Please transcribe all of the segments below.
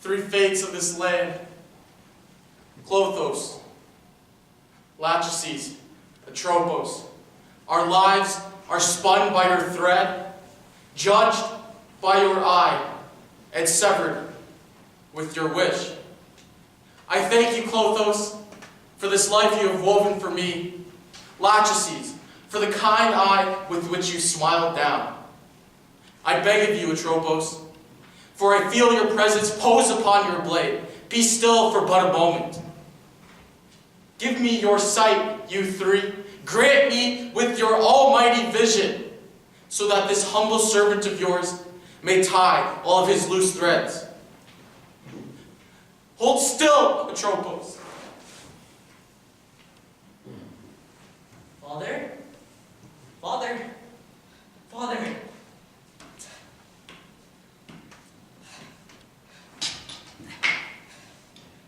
three fates of this land. Clothos, Lachesis, Atropos. Our lives are spun by your thread, judged by your eye, and severed with your wish. I thank you, Clothos, for this life you have woven for me. Lachesis, for the kind eye with which you smiled down. I beg of you, Atropos, for I feel your presence pose upon your blade. Be still for but a moment. Give me your sight, you three. Grant me with your almighty vision, so that this humble servant of yours may tie all of his loose threads. Hold still, Atropos. Father? Father? Father?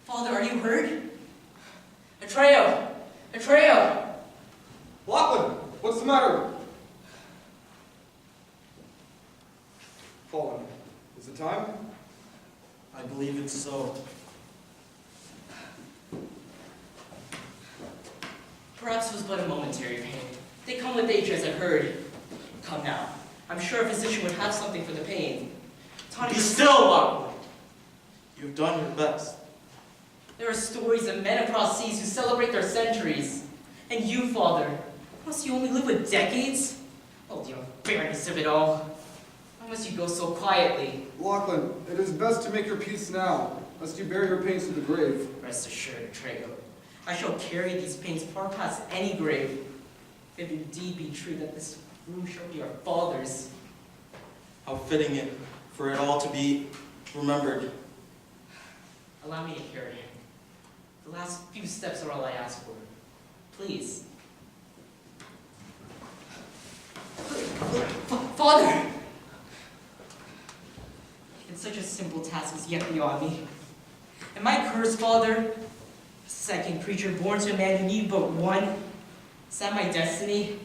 Father, are you hurt? Atreo! Atreo! Lachlan, what's the matter? Fallen, is it time? I believe it's so. Perhaps it was but a momentary pain. They come with age, as I've heard. Come now. I'm sure a physician would have something for the pain. Be still, Lachlan. You've done your best. There are stories of men across seas who celebrate their centuries. And you, Father, must you only live with decades? Oh, the unfairness of it all. Why must you go so quietly? Lachlan, it is best to make your peace now, lest you bear your pains to the grave. Rest assured, Atreo, I shall carry these pains far past any grave, if it indeed be true that this room shall be our father's. How fitting it for it all to be remembered. Allow me to carry him. The last few steps are all I ask for. Please. Father! And such a simple task is yet beyond me. Am I cursed, Father? A second creature born to a man who need but one? Is that my destiny?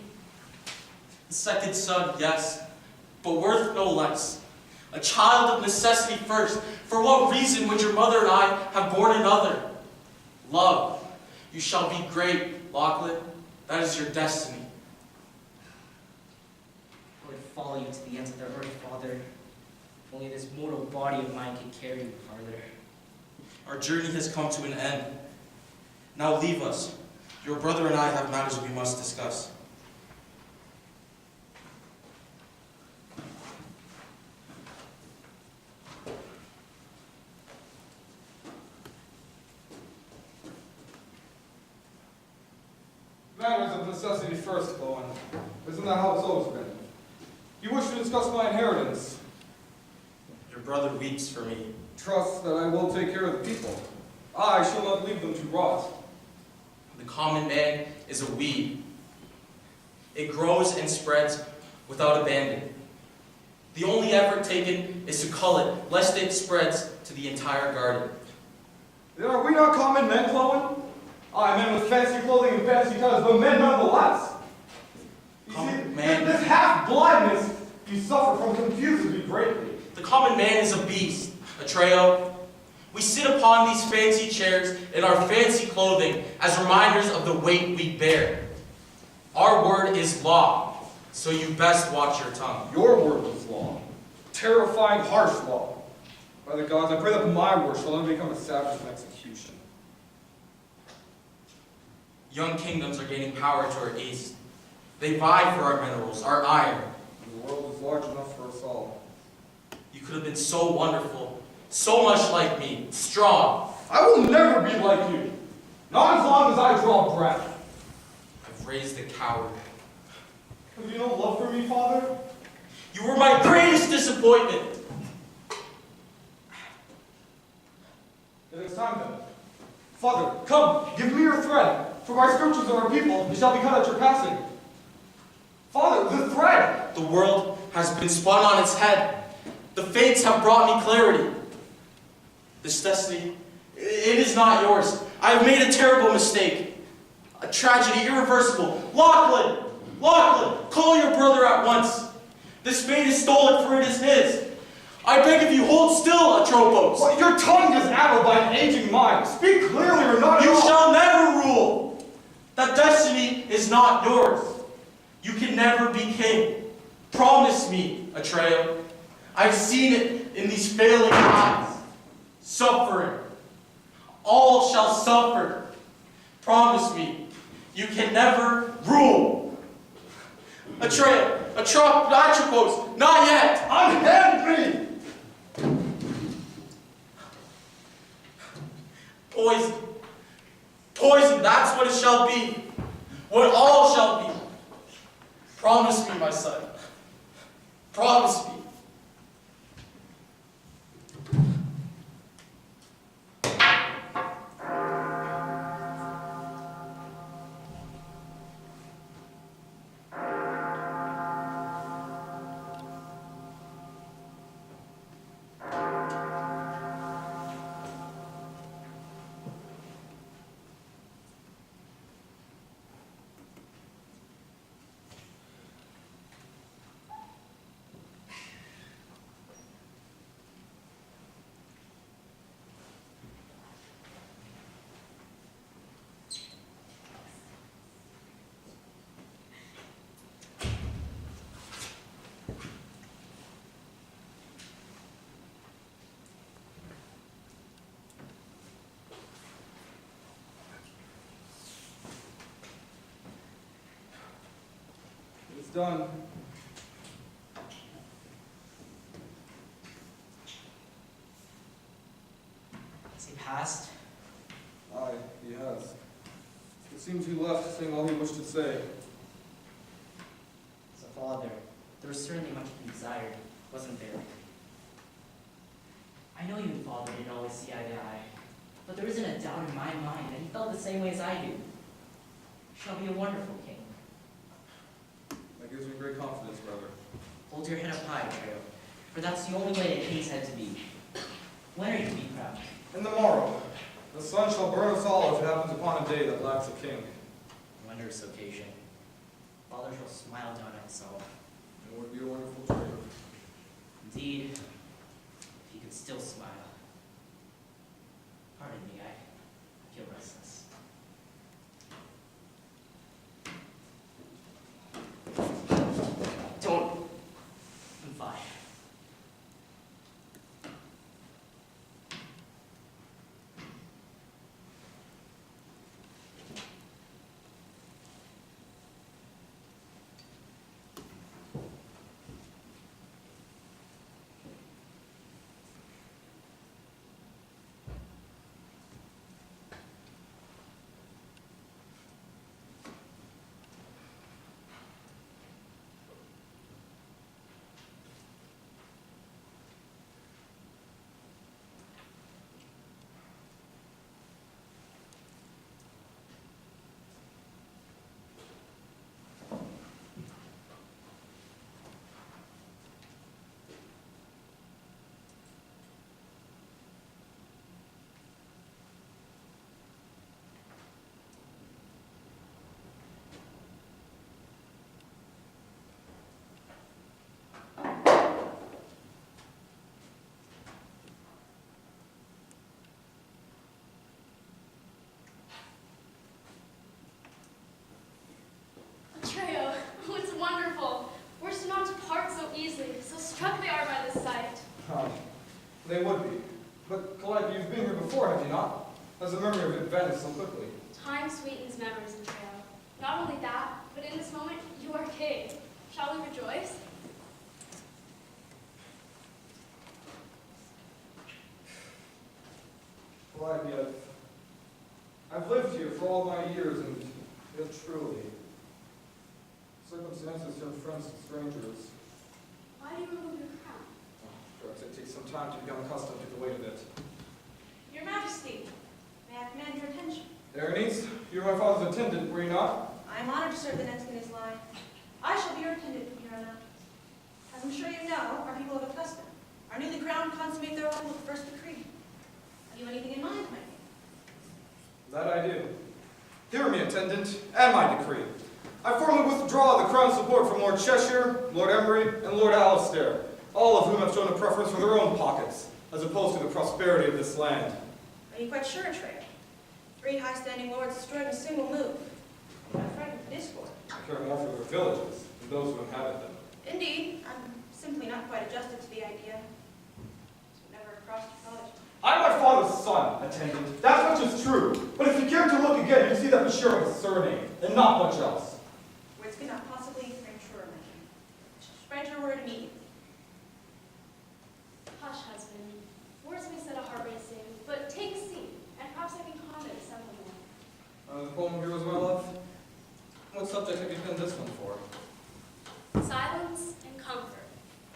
The second son, yes, but worth no less. A child of necessity first. For what reason would your mother and I have borne another? Love. You shall be great, Lachlan. That is your destiny. I would follow you to the ends of the earth, Father. If only this mortal body of mine could carry you farther. Our journey has come to an end. Now leave us. Your brother and I have matters we must discuss. Matters of necessity first, Bowen. Isn't that how it's always been? You wish to discuss my inheritance. Your brother weeps for me. Trust that I will take care of the people. I shall not leave them to rot. The common man is a weed. It grows and spreads without abandon. The only effort taken is to cull it, lest it spreads to the entire garden. Then are we not common men, Bowen? I, men with fancy clothing and fancy colors, but men nonetheless. You Common see, man. this half-blindness you suffer from confuses me greatly. The common man is a beast, Atreo. We sit upon these fancy chairs in our fancy clothing as reminders of the weight we bear. Our word is law, so you best watch your tongue. Your word is law. Terrifying, harsh law. By the gods, I pray that my word shall never become a savage in execution. Young kingdoms are gaining power to our east. They vie for our minerals, our iron. And the world is large enough for us all. You could have been so wonderful, so much like me, strong. I will never be like you. Not as long as I draw breath. I've raised a coward. Have you no love for me, Father? You were my greatest disappointment. It is time then. Father, come, give me your thread. For my scriptures of our people, it shall be cut at your passing. Father, the thread! The world has been spun on its head. The fates have brought me clarity. This destiny, it is not yours. I have made a terrible mistake. A tragedy irreversible. Lachlan! Lachlan! Call your brother at once. This fate is stolen, for it is his. I beg of you, hold still, Atropos! Well, your tongue is addled by an aging mind. Speak clearly or not at You all. shall never rule! That destiny is not yours. You can never be king. Promise me, Atreo. I've seen it in these failing eyes. Suffering. All shall suffer. Promise me, you can never rule. Atropos, not yet. Unhand me! Poison. Poison, that's what it shall be. What all shall be. Promise me, my son. Promise me. It's done. Has he passed? Aye, he has. It seems he left saying all he wished to say. As a father, there was certainly much to be desired, wasn't there? I know you and father didn't always see eye to eye, but there isn't a doubt in my mind that he felt the same way as I do. You shall be a wonderful king. That gives me great confidence, brother. Hold your head up high, Treo, for that's the only way a king's head to be. When are you to be proud? In the morrow, the sun shall burn us all if it happens upon a day that lacks a king. Wondrous occasion. Father shall smile down at us all. It would be a wonderful trade. Indeed, if he could still smile. Pardon me, I feel restless. Don't. I'm fine. Treo, oh, it's wonderful. We're so not to part so easily, so struck they are by this sight. They would be. But, Calliope, you've been here before, have you not? Has the memory of it vanished so quickly? Time sweetens memories in Treo. Not only that, but in this moment, you are king. Shall we rejoice? Calliope, I've lived here for all my years, and yet truly, circumstances turn friends to strangers. Why do you remove your crown? Perhaps it takes some time to become accustomed to the weight of it. Your Majesty, may I command your attention? Berenice, you're my father's attendant, were you not? I am honored to serve the next in his line. I shall be your attendant from here on out. As I'm sure you know, our people have a custom. Our newly crowned consummate their oath with the first decree. Have you anything in mind, my king? That I do. Hear me, attendant, and my decree. I formally withdraw the crown support from Lord Cheshire, Lord Emery, and Lord Alistair, all of whom have shown a preference for their own pockets, as opposed to the prosperity of this land. Are you quite sure, Atreya? 3 high-standing lords destroyed in a single move. I'm not frightened for discord. I care more for their villages than those who inhabit them. Indeed, I'm simply not quite adjusted to the idea. So never crossed your knowledge. I'm my father's son, attendant. That much is true. But if you care to look again, you see that Bashir has a surname, and not much else. Words could not possibly frame truer mention. Spread your word immediately. Hush, husband. Words may set a heart racing, but take a seat, and perhaps I can comment something more. The poem of yours, my love? What subject have you penned this one for? Silence and comfort.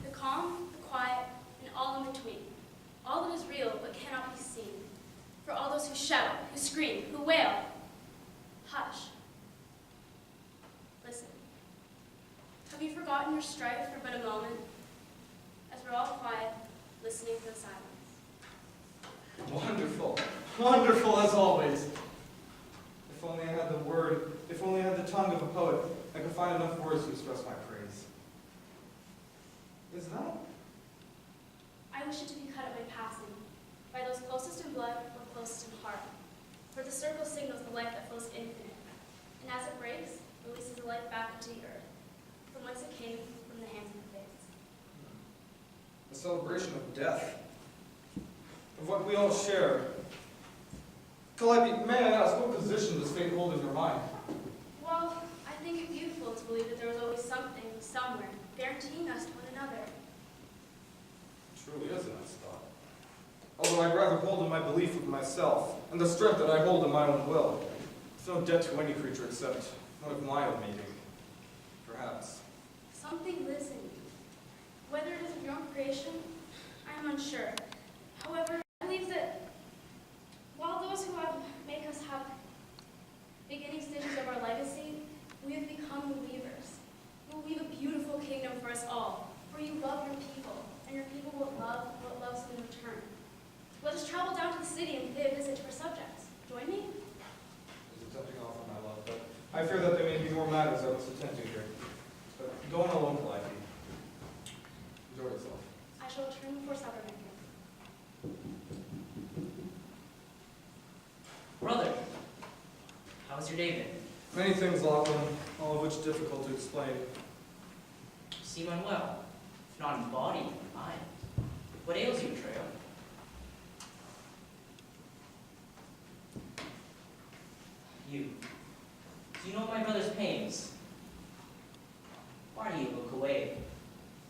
The calm, the quiet, and all in between. All that is real but cannot be seen. For all those who shout, who scream, who wail. Hush. Listen. Have you forgotten your strife for but a moment? As we're all quiet, listening for the silence. Wonderful. Wonderful as always. If only I had the word, if only I had the tongue of a poet, I could find enough words to express my praise. Is that? I wish it to be cut at my passing, by those closest in blood or closest in heart. For the circle signals the life that flows infinite, and as it breaks, releases the life back into the earth, from whence it came, from the hands of the fates. A celebration of death, of what we all share. Calliope, may I ask, what position does fate hold in your mind? Well, I think it beautiful to believe that there was always something, somewhere, guaranteeing us to one another. It truly is a nice thought. Although I'd rather hold in my belief of myself, and the strength that I hold in my own will. It's no debt to any creature except one of my own making. Perhaps. Something lives in you. Whether it is of your own creation, I am unsure. However, I believe that while those who have make us have beginning stages of our legacy, we have become the weavers. We will weave a beautiful kingdom for us all, for you love your people, and your people will love what loves them in return. Let us travel down to the city and pay a visit to our subjects. Join me? It's a tempting offer, my love, but I fear that there may be more matters I must attend to here. But go on alone, Calliope. Enjoy yourself. I shall return before supper, my dear. Brother, how was your day been? Many things, Lachlan, all of which difficult to explain. You seem unwell, if not in body, in mind. What ails you, Atreya? Do you know my brother's pains? Why do you look away?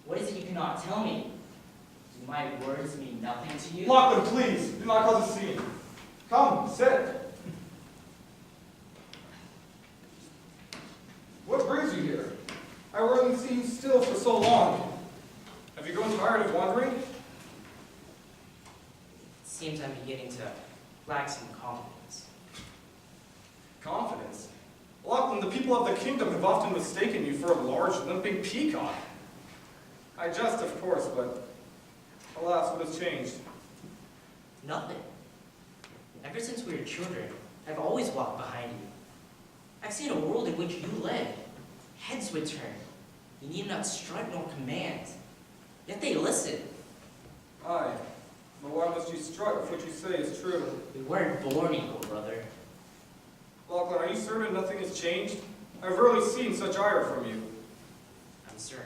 What is it you cannot tell me? Do my words mean nothing to you? Lachlan, please, do not cause a scene. Come, sit. What brings you here? I rarely see you still for so long. Have you grown tired of wandering? It seems I'm beginning to lack some confidence. Confidence? Lachlan, the people of the kingdom have often mistaken you for a large, limping peacock. I jest, of course, but alas, what has changed? Nothing. Ever since we were children, I've always walked behind you. I've seen a world in which you led. Heads would turn. You need not strut nor command. Yet they listen. Aye, but why must you strut if what you say is true? We weren't born equal, brother. Lachlan, are you certain nothing has changed? I've rarely seen such ire from you. I'm certain.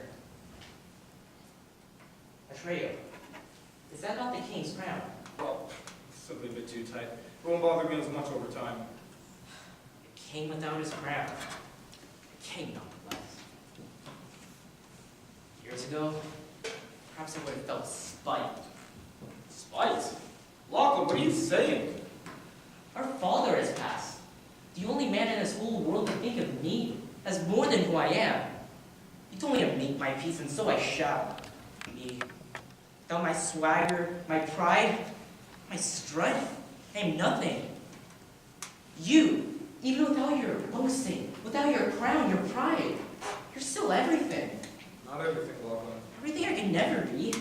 Atreya, is that not the king's crown? Well, simply a bit too tight. It won't bother me as much over time. A king without his crown. A king nonetheless. Years ago, perhaps I would have felt spite. Spite? Lachlan, what are you saying? Our father has passed. The only man in this whole world to think of me as more than who I am. You told me to make my peace, and so I shall. Me. Without my swagger, my pride, my strut, I am nothing. You, even without your boasting, without your crown, your pride, you're still everything. Not everything, Lachlan. Everything I can never be.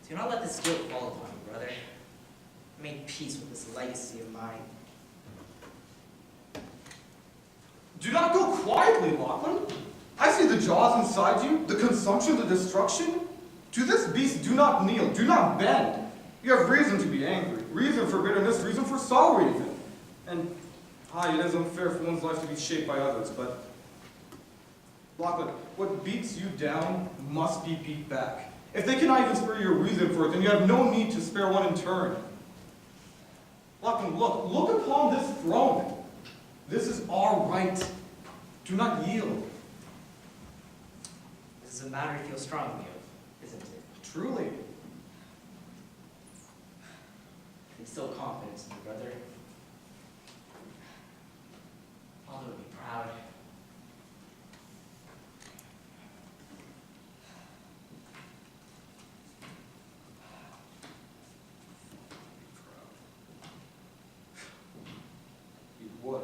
Do not let this guilt fall upon me, brother. I made peace with this legacy of mine. Do not go quietly, Lachlan. I see the jaws inside you, the consumption, the destruction. To this beast do not kneel, do not bend. You have reason to be angry, reason for bitterness, reason for sorrow even. And, it is unfair for one's life to be shaped by others, but Lachlan, what beats you down must be beat back. If they cannot even spare you a reason for it, then you have no need to spare one in turn. Lachlan, look upon this throne. This is our right. Do not yield. This is a matter you feel strongly of, isn't it? Truly. Instill confidence in your brother. Father would be proud. He would.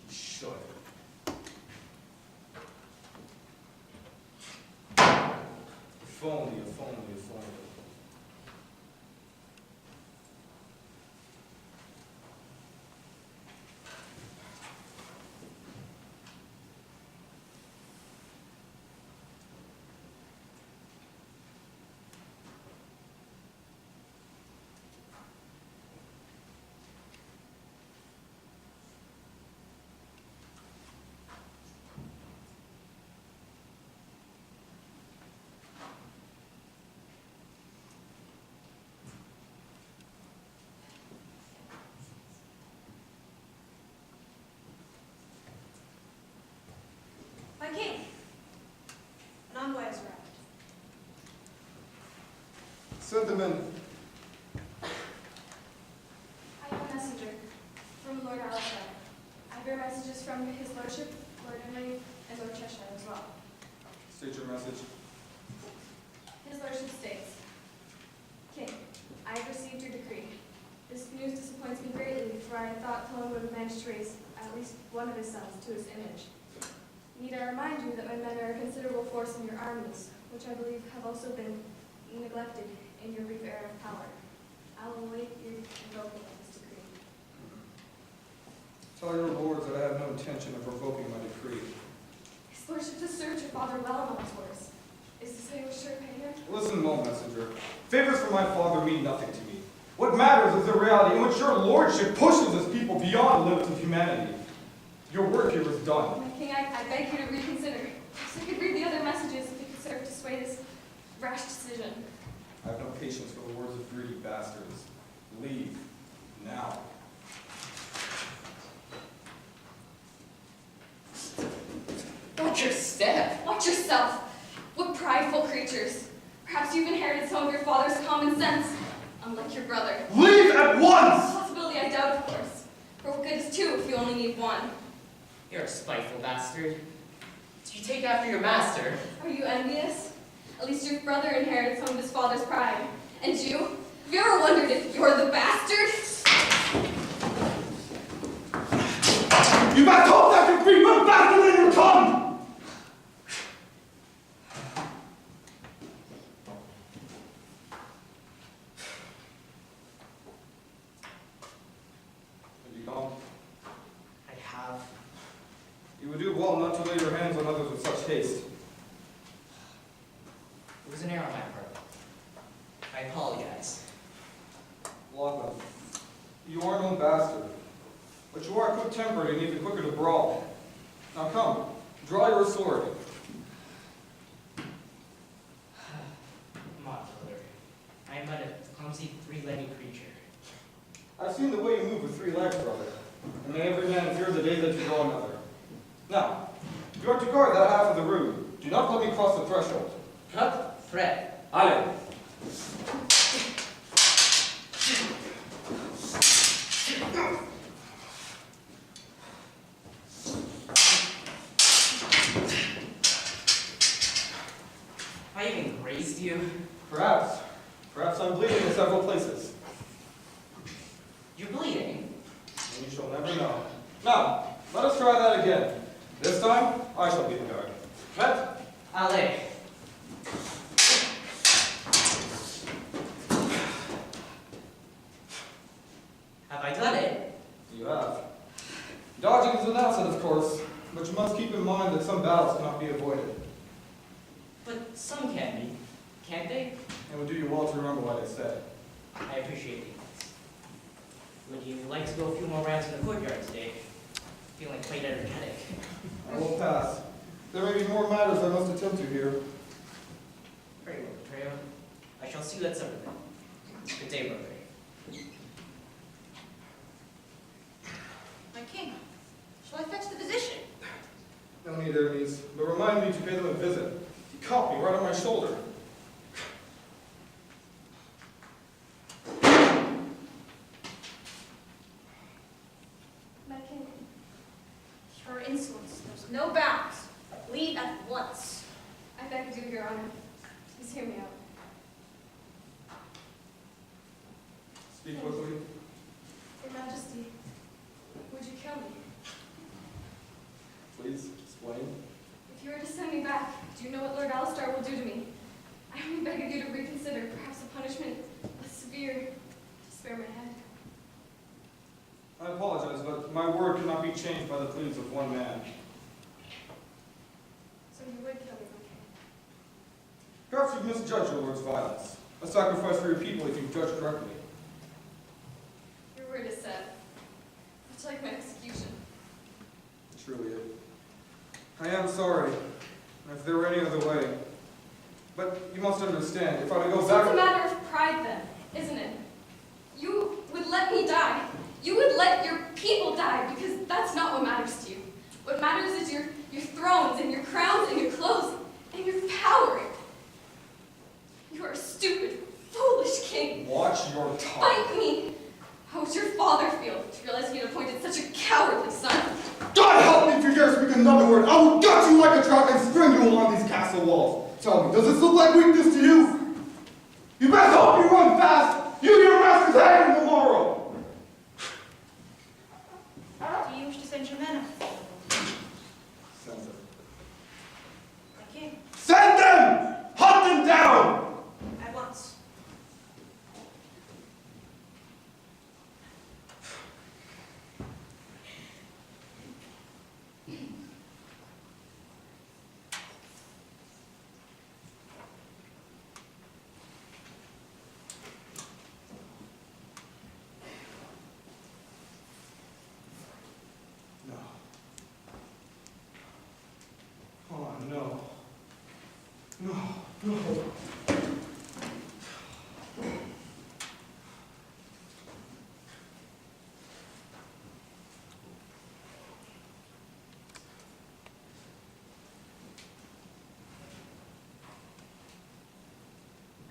He should. If only, if only, if only. My king, an envoy has arrived. Send them in. I am a messenger from Lord Alistair. I bear messages from his lordship, Lord Henry, and Lord Cheshire as well. State your message. His lordship states, King, I have received your decree. This news disappoints me greatly, for I thought Cologne would have managed to raise at least one of his sons to his image. Need I remind you that my men are a considerable force in your armies, which I believe have also been neglected in your brief era of power. I will await your revoking of this decree. Tell your lords that I have no intention of revoking my decree. His lordship to search your father well among his horse. Is this how you wish to repay him? Listen, no messenger. Favors from my father mean nothing to me. What matters is the reality in which your lordship pushes this people beyond the limits of humanity. Your work here is done. My king, I beg you to reconsider. So I could read the other messages if it could serve to sway this rash decision. I have no patience for the words of greedy bastards. Leave. Now. Watch your step. Watch yourself. What prideful creatures. Perhaps you've inherited some of your father's common sense. Unlike your brother. Leave at once! Possibility I doubt, of course. For what good is two if you only need one? You're a spiteful bastard. Do you take after your master? Are you envious? At least your brother inherited some of his father's pride. And you? Have you ever wondered if you're the bastard? You must hope that you be more bastard than your tongue! Have you gone? I have. You would do well not to lay your hands on others with such haste. It was an error on my part. I apologize. Lachlan, you are no bastard, but you are quick-tempered and even quicker to brawl. Now come, draw your sword. Come on, brother. I am but a clumsy three-legged creature. I've seen the way you move with 3 legs, brother, and may every man fear the day that you draw another. Now, you are to guard that half of the room. Do not let me cross the threshold. Cut thread. Allez. I even grazed you. Perhaps. Perhaps I'm bleeding in several places. You're bleeding. And you shall never know. Now, let us try that again. This time, I shall be the guard. Cut. Allez. Have I done it? You have. Dodging is an asset, of course, but you must keep in mind that some battles cannot be avoided. But some can't they? It would do you well to remember what I said. I appreciate the advice. Would you like to go a few more rounds in the courtyard today? Feeling quite energetic. I will pass. There may be more matters I must attend to here. Very well, Betrayer. I shall see you at supper then. Good day, brother. My king, shall I fetch the physician? No need, Hermes, but remind me to pay them a visit. He caught me right on my shoulder. My king, Your insolence knows no bounds. Leave at once. I beg of you, Your Honor. Please hear me out. Speak quickly. Your Majesty, would you kill me? Please, explain. If you were to send me back, do you know what Lord Alistar will do to me? I only beg of you to reconsider. Perhaps a punishment less severe to spare my head. I apologize, but my word cannot be changed by the pleas of one man. So you would kill me, my king. Perhaps you've misjudged your lord's violence. A sacrifice for your people if you've judged correctly. Your word is said. Much like my execution. Truly it. I am sorry, if there were any other way. But you must understand, if I were to go So back... it's a matter of pride then, isn't it? You would let me die. You would let your people die because that's not what matters to you. What matters is your thrones and your crowns and your clothes and your power. You are a stupid, foolish king. Watch your tongue. Fight me. How would your father feel to realize he had appointed such a cowardly son? God help me if you dare speak another word. I will gut you like a trout and string you along these castle walls. Tell me, does this look like weakness to you? You best hope you run fast. You and your master's head tomorrow. Do you wish to send your men up? Send them. My king, Send them! Hunt them down! at once. No. Oh, no. No, no.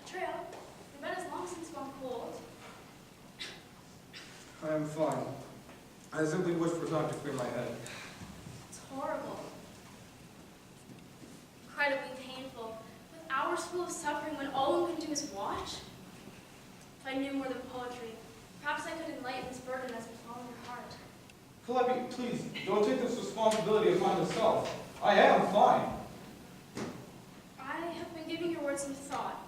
Trail, your bed has long since gone cold. I am fine. I simply wish for time to clear my head. It's horrible. Incredibly painful. With hours full of suffering when all one can do is watch. If I knew more than poetry, perhaps I could enlighten this burden that's befallen your heart. Calliope, please, don't take this responsibility upon yourself. I am fine. I have been giving your words some thought,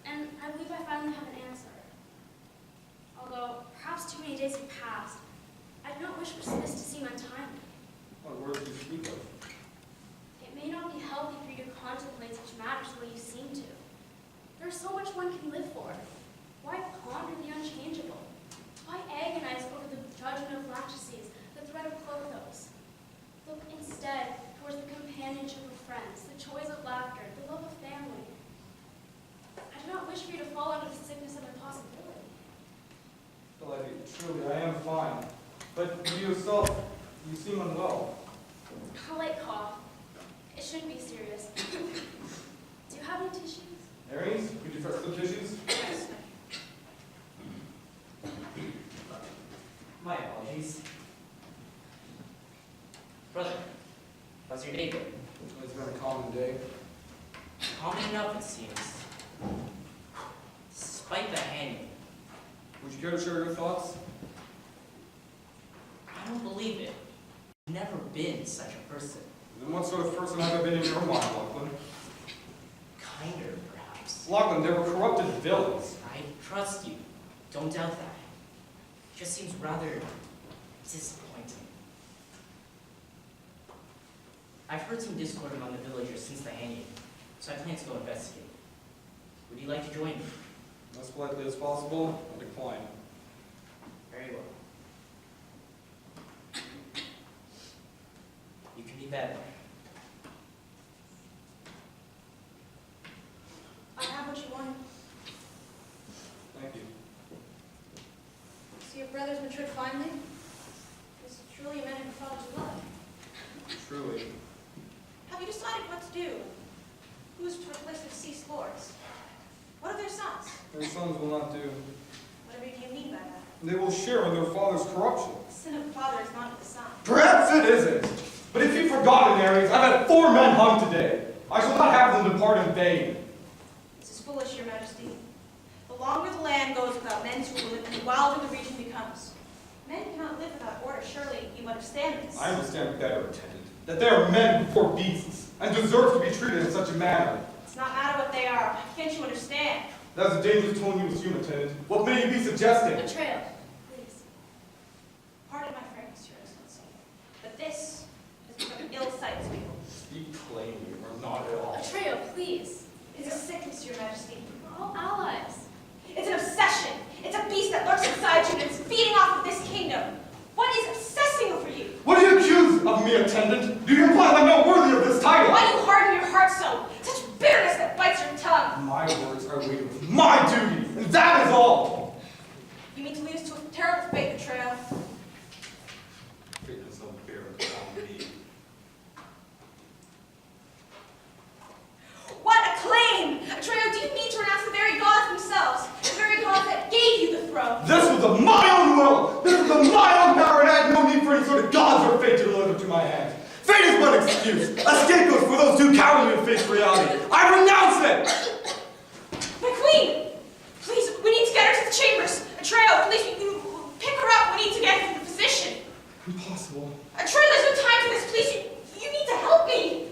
and I believe I finally have an answer. Although perhaps too many days have passed, I do not wish for this to seem untimely. What words do you speak of? It may not be healthy for you to contemplate such matters the way you seem to. There's so much one can live for. Why ponder the unchangeable? Why agonize over the judgment of lachesis, the threat of clothos? Look instead towards the companionship of friends, the joys of laughter, the love of family. I do not wish for you to fall under the sickness of impossibility. Calliope, truly, I am fine. But you yourself, you seem unwell. A light cough. It shouldn't be serious. Do you have any tissues? Aries, could you fetch some tissues? Yes. My apologies. Brother, how's your day been? It's been a common day. Common enough, it seems. Despite the hanging, Would you care to share your thoughts? I don't believe it. I've never been such a person. Then what sort of person have I been in your mind, Lachlan? Kinder, perhaps. Lachlan, they were corrupted villains. I trust you. Don't doubt that. It just seems rather disappointing. I've heard some discord among the villagers since the hanging, so I plan to go investigate. Would you like to join me? As politely as possible, I decline. Very well. You can be better. I have what you wanted. Thank you. So your brother's matured finally? He's truly a man who follows love. Truly. Have you decided what to do? Who's to replace the deceased lords? What of their sons? Their sons will not do. Whatever do you mean by that? They will share in their father's corruption. The sin of the father is not of the son. Perhaps it isn't. But if you've forgotten, Ares, I've had 4 men hung today. I shall not have them depart in vain. This is foolish, your majesty. The longer the land goes without men to rule it, and the wilder the region becomes. Men cannot live without order. Surely you understand this. I understand better, attendant, that they are men before beasts, and deserve to be treated in such a manner. It's not matter what they are. Can't you understand? That is a dangerous tone you assume, attendant. What may you be suggesting? Betrayal, please. Pardon my frankness, your excellency, but this has become an ill sight to people. Speak plainly, or not at all. Betrayal, please. It's a sickness, your majesty. We're all allies. It's an obsession. It's a beast that lurks inside you and it's feeding off of this kingdom. What is obsessing over you? What do you accuse of me, attendant? Do you imply that I'm not worthy of this title? Why do you harden your heart so? Such bitterness that bites your tongue. My words are weighted with my duty, and that is all. You mean to lead us to a terrible fate, betrayal? Fate has no bearing on me. What a claim! Betrayal, do you mean to renounce the very gods themselves? The very gods that gave you the throne? This was of my own will! This was of my own power, and I had no need for any sort of gods or fate to deliver to my hands. Fate is but an excuse, a scapegoat for those too cowardly to face reality. I renounce it! My queen! Please, we need to get her to the chambers. Betrayal, please, you pick her up. We need to get her to the physician. Impossible. Betrayal, there's no time for this. Please, you need to help me.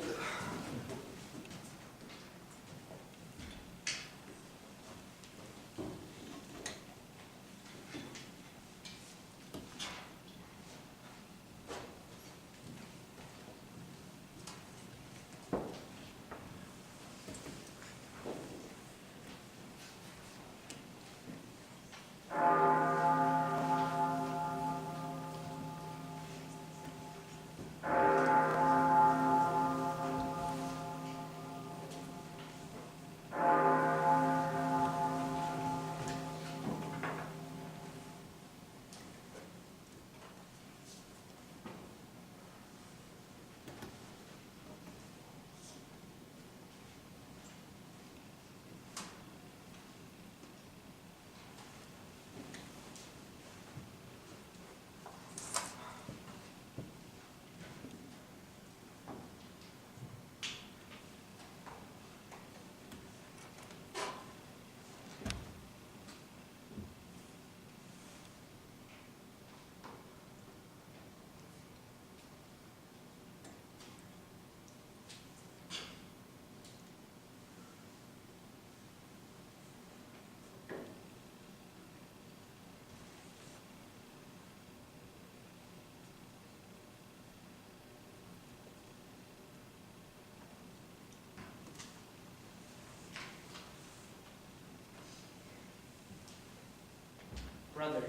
Brother,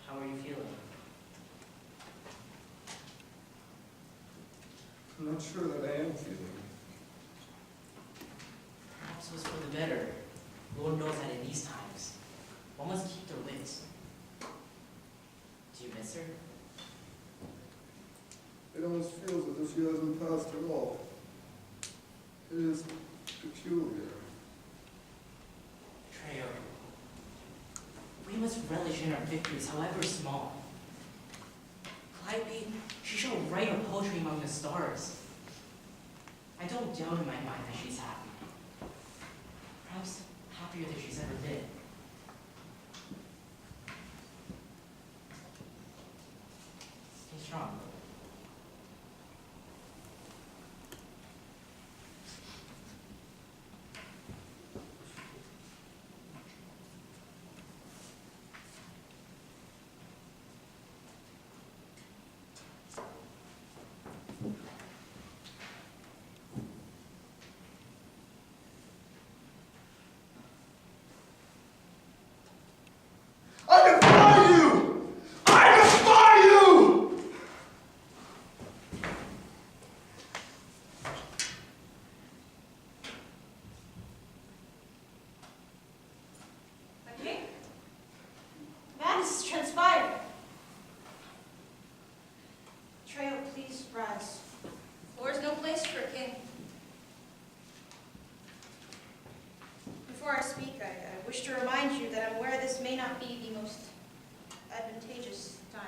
how are you feeling? I'm not sure that I am feeling. Perhaps it was for the better. Lord knows that in these times, one must keep their wits. Do you miss her? It almost feels as if she hasn't passed at all. It is peculiar. Treo, we must relish in our victories, however small. Clyde, she shall write her poetry among the stars. I don't doubt in my mind that she's happy. Perhaps happier than she's ever been. Stay strong. wish to remind you that I'm aware this may not be the most advantageous time,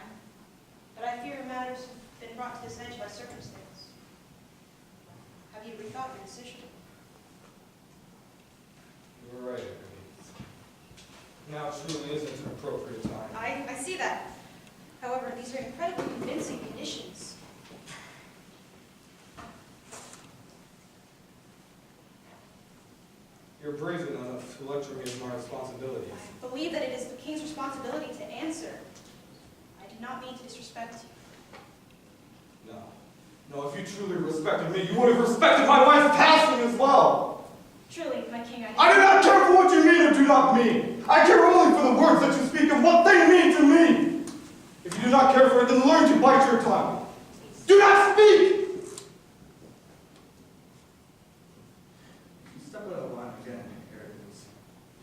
but I fear matters have been brought to this edge by circumstance. Have you rethought your decision? You're right, Eddie. Now truly isn't an appropriate time. I see that. However, these are incredibly convincing conditions. You're brazen enough to lecture me of my responsibilities. I believe that it is the king's responsibility to answer. I did not mean to disrespect you. No. No, if you truly respected me, you would have respected my wife's passing as well. Truly, my king, I do not care for what you mean or do not mean. I care only for the words that you speak and what they mean to me. If you do not care for it, then learn to bite your tongue. Do not speak! You step out of line again, arrogance.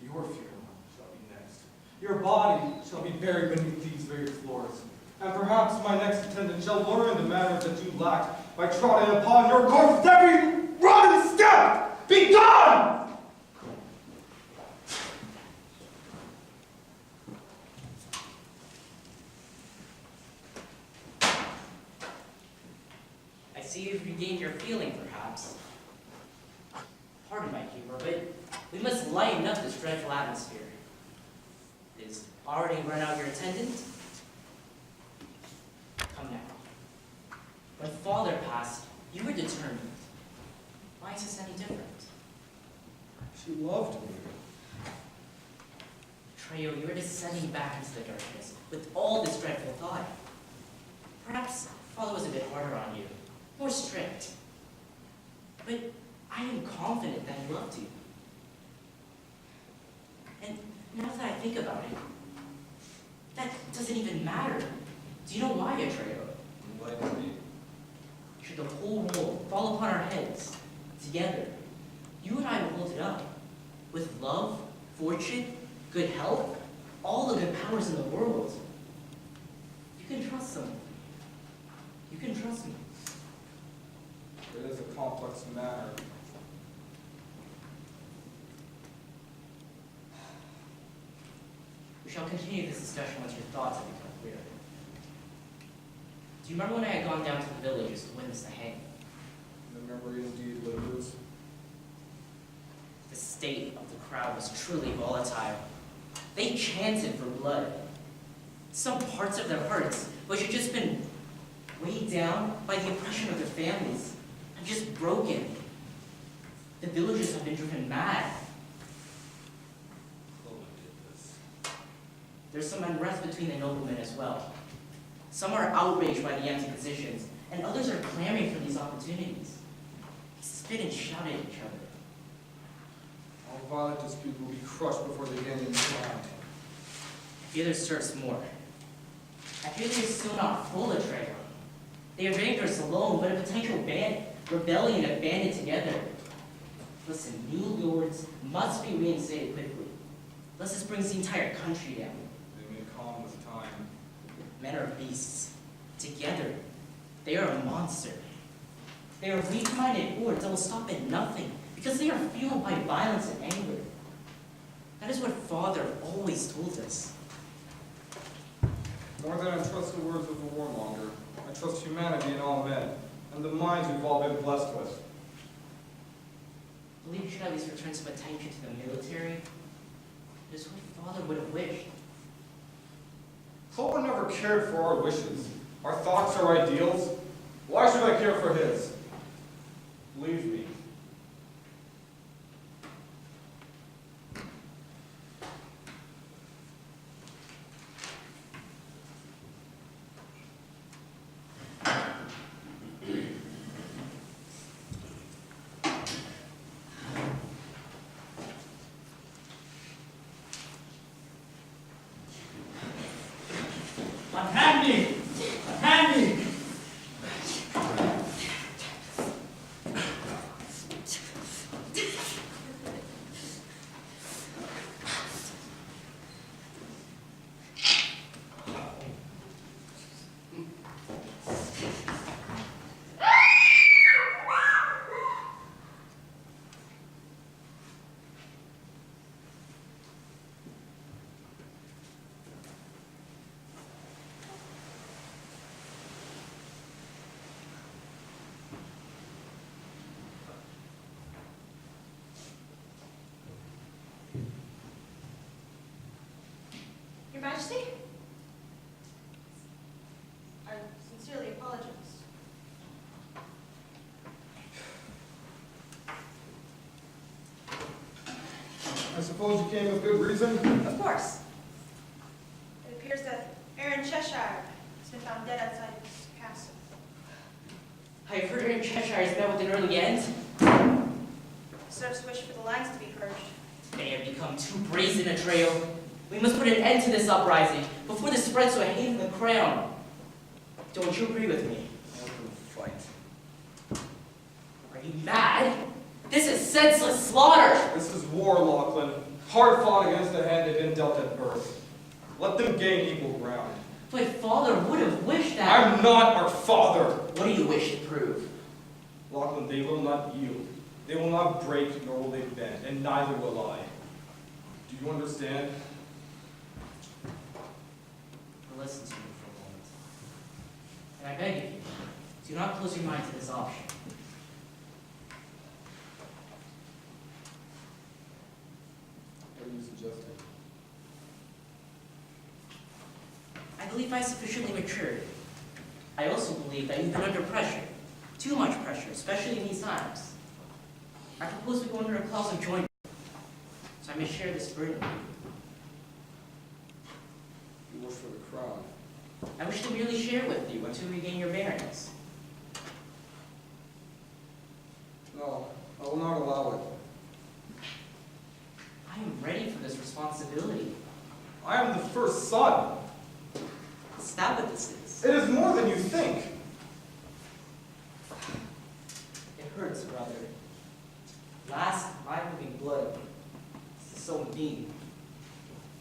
Your funeral shall be next. Your body shall be buried beneath these very floors. And perhaps my next attendant shall learn the manners that you lacked by trotting upon your corpse every rotten step! Be gone! I see you've regained your feeling, perhaps. Pardon my humor, but we must lighten up this dreadful atmosphere. Is already run out your attendant? Come now. When father passed, you were determined. Why is this any different? She loved me. Trejo, you are descending back into the darkness with all this dreadful thought. Perhaps father was a bit harder on you, more strict. But I am confident that he loved you. And now that I think about it, that doesn't even matter. Do you know why, Trejo? Enlighten me. Should the whole world fall upon our heads, together, you and I will hold it up. With love, fortune, good health, all the good powers in the world. You can trust someone. You can trust me. It is a complex matter. We shall continue this discussion once your thoughts have become clear. Do you remember when I had gone down to the villages to witness the hanging? The memory indeed lingers. The state of the crowd was truly volatile. They chanted for blood. Some parts of their hearts, which had just been weighed down by the oppression of their families, have just broken. The villagers have been driven mad. Chloe did this. There's some unrest between the noblemen as well. Some are outraged by the empty positions, and others are clamoring for these opportunities. They spit and shout at each other. All violent dispute will be crushed before they gain any ground. I fear there serves more. I fear they are still not full of Trejo. They are dangerous alone, but a potential rebellion if banded together. Listen, new lords must be reinstated quickly, lest this brings the entire country down. They may calm with time. Men are beasts. Together, they are a monster. They are weak-minded hordes that will stop at nothing because they are fueled by violence and anger. That is what Father always told us. More than I trust the words of a warmonger, I trust humanity in all men, and the minds we've all been blessed with. I believe you should at least return some attention to the military. It is what Father would have wished. Clover never cared for our wishes, our thoughts, our ideals. Why should I care for his? Believe me. Unhand me! Unhand me! sincerely apologize. I suppose you came with good reason? Of course. It appears that Aaron Cheshire has been found dead outside his castle. I have heard Aaron Cheshire has met with an early end. Serfs wish for the lines to be purged. They have become too brazen a trail. We must put an end to this uprising before this spreads to a hate of the crown. Don't you agree with me? Fight. Are you mad? This is senseless slaughter! This is war, Lachlan. Hard fought against the hand they've been dealt at birth. Let them gain equal ground. But father would have wished that. I'm not our father! What do you wish to prove? Lachlan, they will not yield. They will not break, nor will they bend, and neither will I. Do you understand? Listen to me for a moment. And I beg of you, do not close your mind to this option. What are you suggesting? I believe I sufficiently matured. I also believe that you've been under pressure. Too much pressure, especially in these times. I propose we go under a clause of joint, so I may share this burden with you. You wish for the crown. I wish to merely share with you until you regain your bearings. No, I will not allow it. I am ready for this responsibility. I am the first son. Is that what this is? It is more than you think. It hurts, brother. Last, my living blood. This is so mean.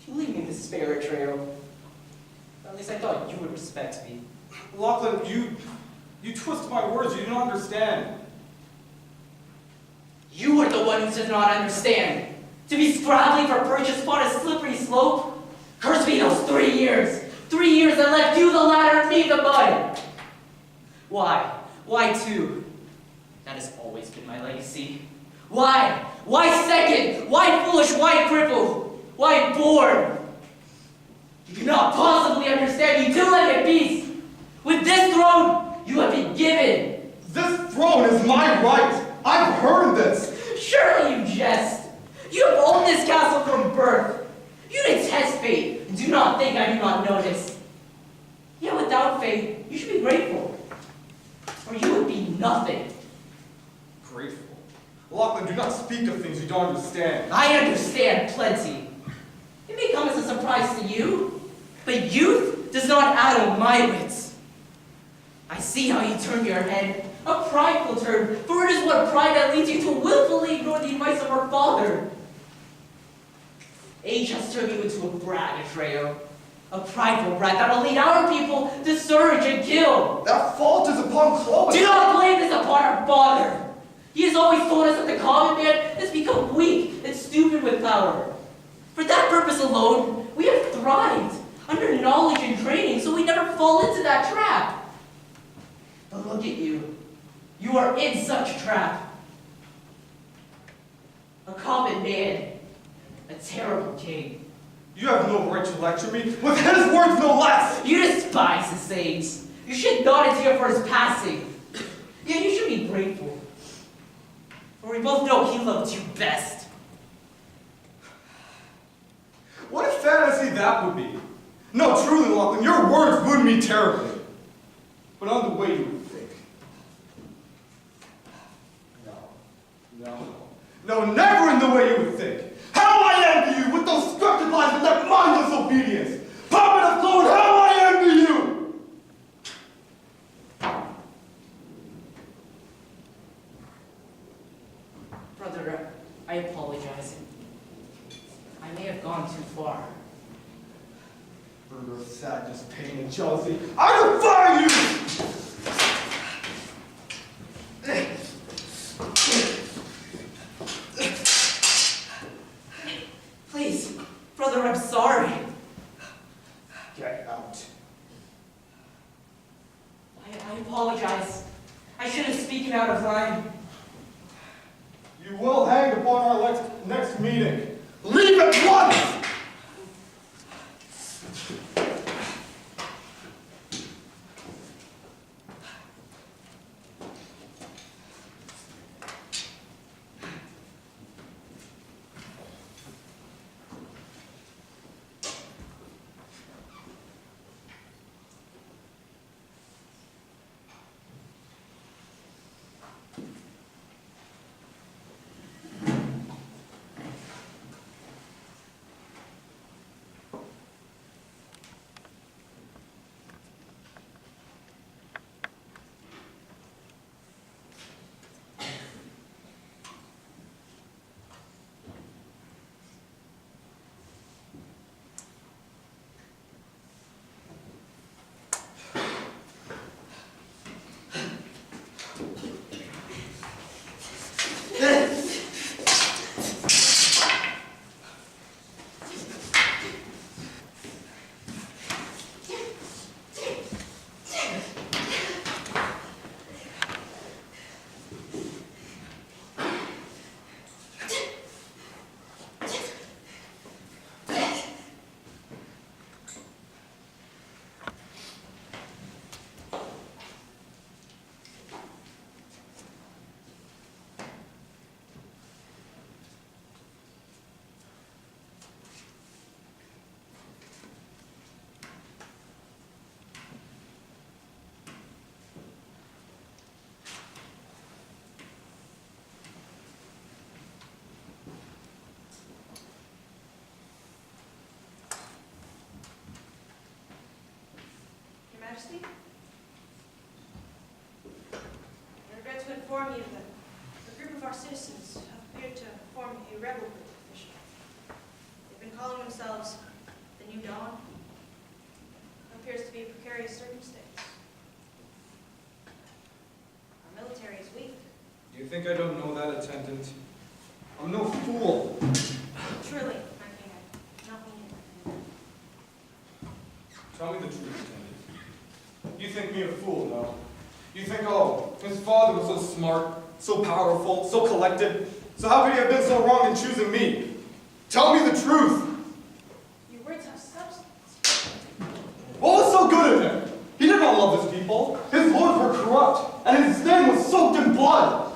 You leave me in despair, Trail. At least I thought you would respect me. Lachlan, you twist my words. You don't understand. You are the one who does not understand. To be scrabbling for purchase upon a slippery slope? Curse me those 3 years. 3 years that left you the ladder and me the mud. Why? Why two? That has always been my legacy. Why? Why second? Why foolish? Why crippled? Why born? You cannot possibly understand, you two-legged beast. With this throne, you have been given. This throne is my right. I've earned this. Surely you jest. You have owned this castle from birth. You detest fate and do not think I do not notice. Yet without fate, you should be grateful. Or you would be nothing. Grateful. Lachlan, do not speak of things you don't understand. I understand plenty. It may come as a surprise to you, but youth does not add my wits. I see how you turn your head, a prideful turn, for it is what pride that leads you to willfully ignore the advice of our father. Age has turned you into a brat, Atreyo. A prideful brat that'll lead our people to surge and kill. That fault is upon Chloe. Do not blame this upon our father. He has always told us that the common man has become weak and stupid with power. For that purpose alone, we have thrived under knowledge and training, so we never fall into that trap. But look at you. You are in such a trap. A common man. A terrible king. You have no right to lecture me, with his words no less! You despise his sayings. You should nod his ear for his passing. Yet you should be grateful. For we both know he loved you best. What a fantasy that would be! No, truly, Lachlan, your words wound me terribly. But on the way you would think. No, never in the way you would think. How I envy you with those scripted lies and that mindless obedience! Puppet of Lord, how I envy you! Brother, I apologize. I may have gone too far. Burger of sadness, pain, and jealousy, I defy you! Please, brother, I'm sorry. Get out. I apologize. I should have spoken out of line. You will hang upon our next meeting. Leave at once! Majesty. I regret to inform you that a group of our citizens have appeared to form a rebel group officially. They've been calling themselves the New Dawn. It appears to be a precarious circumstance. Our military is weak. Do you think I don't know that, attendant? I'm no fool. Truly, my king, I do not mean it. Tell me the truth, attendant. You think me a fool, no? You think, oh, his father was so smart, so powerful, so collected, so how could he have been so wrong in choosing me? Tell me the truth. Your words have substance. What was so good of him? He did not love his people. His lords were corrupt, and his name was soaked in blood.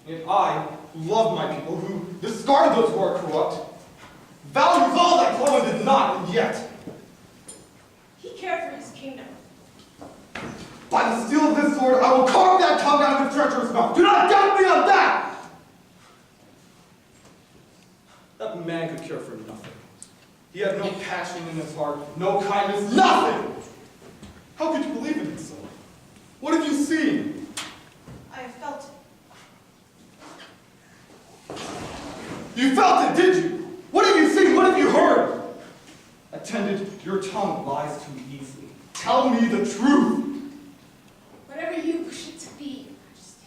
Yet I, who love my people, who discard those who are corrupt, values all that Clowen did not, and yet, He cared for his kingdom. By the steel of this sword, I will carve that tongue out of his treacherous mouth. Do not doubt me on that! that man could care for nothing. He had no passion in his heart, no kindness, nothing! How could you believe in it so? What have you seen? I have felt it. You felt it, did you? What have you seen? What have you heard? Attendant, your tongue lies too easily. Tell me the truth. Whatever you wish it to be, Your Majesty.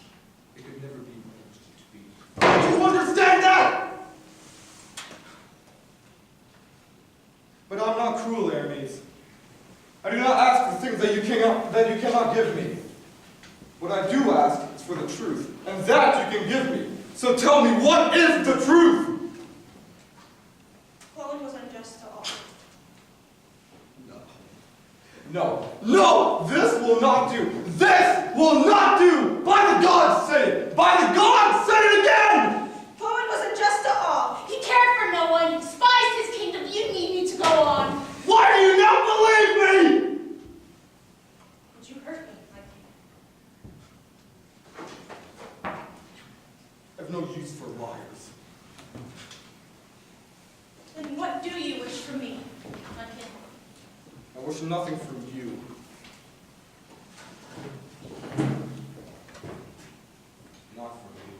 It could never be what I wished it to be. Do you understand that? But I'm not cruel, Hermes. I do not ask for things that you cannot give me. What I do ask is for the truth, and that you can give me. So tell me, what is the truth? Clowen was unjust to all. No, this will not do. This will not do. By the gods, say it. By the gods, say it again. Clowen was unjust to all. He cared for no one. He despised his kingdom. You need me to go on. Why do you not believe me? But you hurt me, my king. I have no use for liars. Then what do you wish from me, my king? I wish nothing from you. Not from you.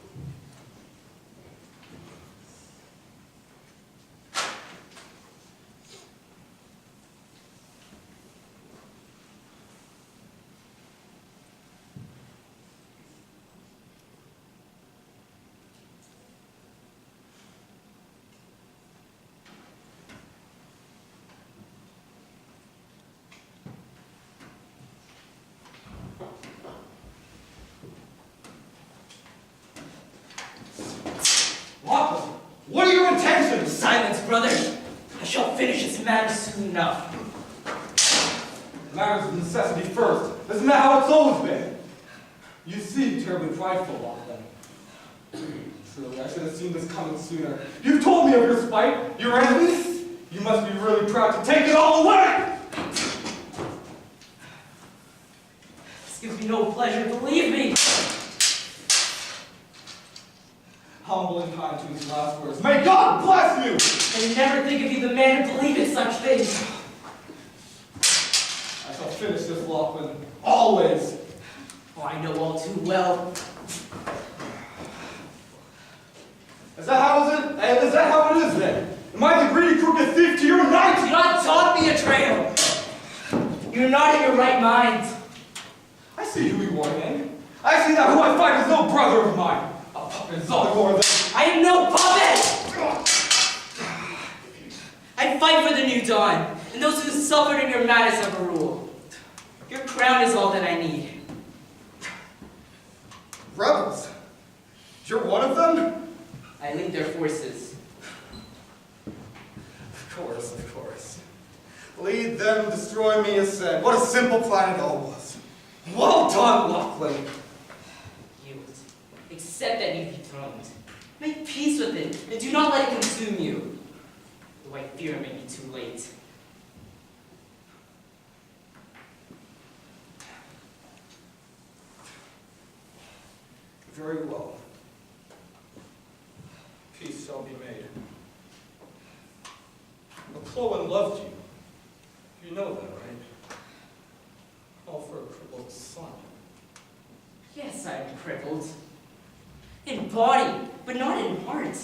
Lachlan, what are your intentions? Silence, brother. I shall finish this matter soon enough. Matters of necessity first. Isn't that how it's always been? You seem terribly prideful, Lachlan. Truly, I should have seen this coming sooner. You've told me of your spite, your envy. You must be really proud to take it all away! This gives me no pleasure, believe me. Humble and kind to his last words. May God bless you! I never think of you the man to believe in such things. I shall finish this, Lachlan. Always. Oh, I know all too well. Is that how it is then? Am I the greedy, crooked thief to your Do knight? not taunt me a trail. You're not in your right mind. I see who you are, man. I see that who I fight is no brother of mine. A puppet is all more than... I am no puppet! I fight for the New Dawn, and those who suffered in your madness of a rule. Your crown is all that I need. Rebels? You're one of them? I lead their forces. Of course. Lead them, destroy me, ascend. What a simple plan it all was. Well done, Lachlan. Yield. Accept that you've dethroned. Make peace with it, and do not let it consume you. Though I fear it may be too late. Very well. Peace shall be made. But Clowen loved you. You know that, right? crippled son. Yes, I'm crippled. In body, but not in heart.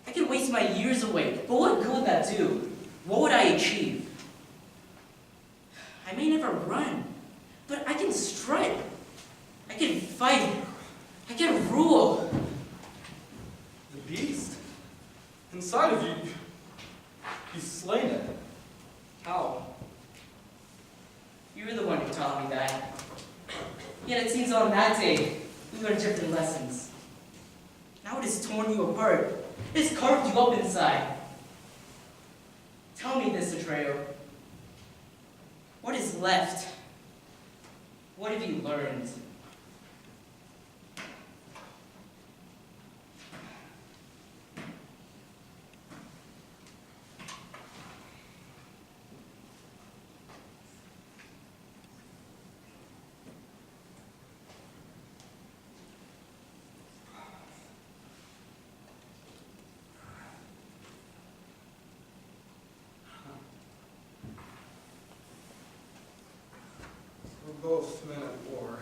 I could waste my years away, but what good would that do? What would I achieve? I may never run, but I can strut. I can fight. I can rule. The beast? Inside of you, you've slain it. How? You were the one who taught me that. Yet it seems on that day, we learned different lessons. Now it has torn you apart. It has carved you up inside. Tell me this, Atreo. What is left? What have you learned? We're both men at war.